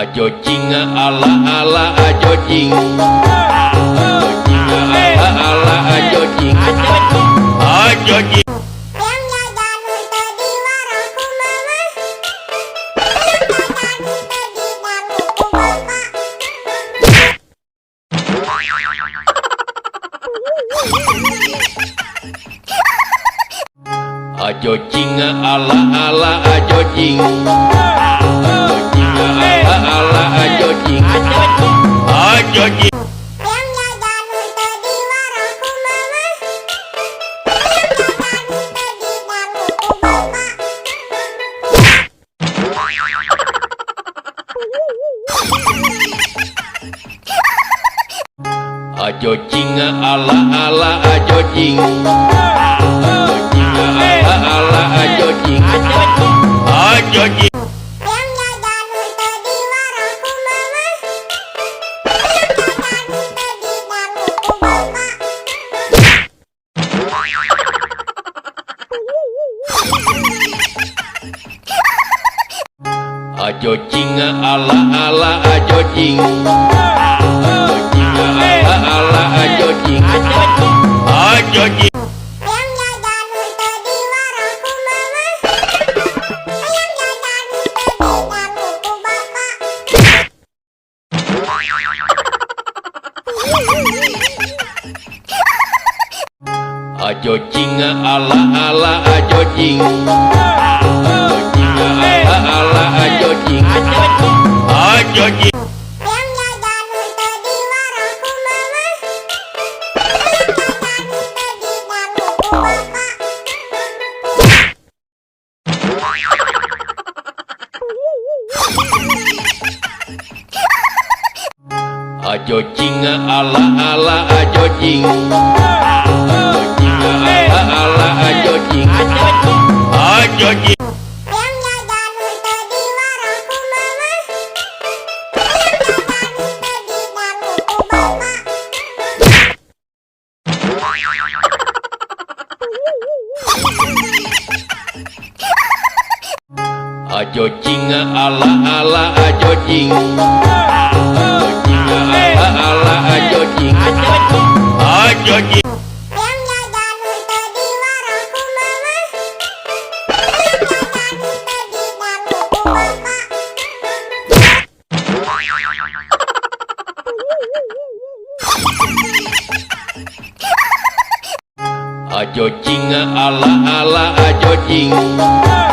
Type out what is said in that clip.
Ajojing ala ala ajojing, ajojing ala ala ajojing, ajojing. Ajojing ala ala ajojing, ajojing ala ala ajojing, ajojing. Ajojing ala ala ajojing, ajojing ala ala ajojing, ajojing. Ajojing ala ala ajojing, ajojing ala ala ajojing, ajojing. Ajojing ala ala ajojing, ajojing ala ala ajojing, ajojing. Ajojing ala ala ajojing, ajojing ala ala ajojing, ajojing. Ajojing ala ala ajojing, ajojing ala ala ajojing, ajojing. Ajojing ala ala ajojing.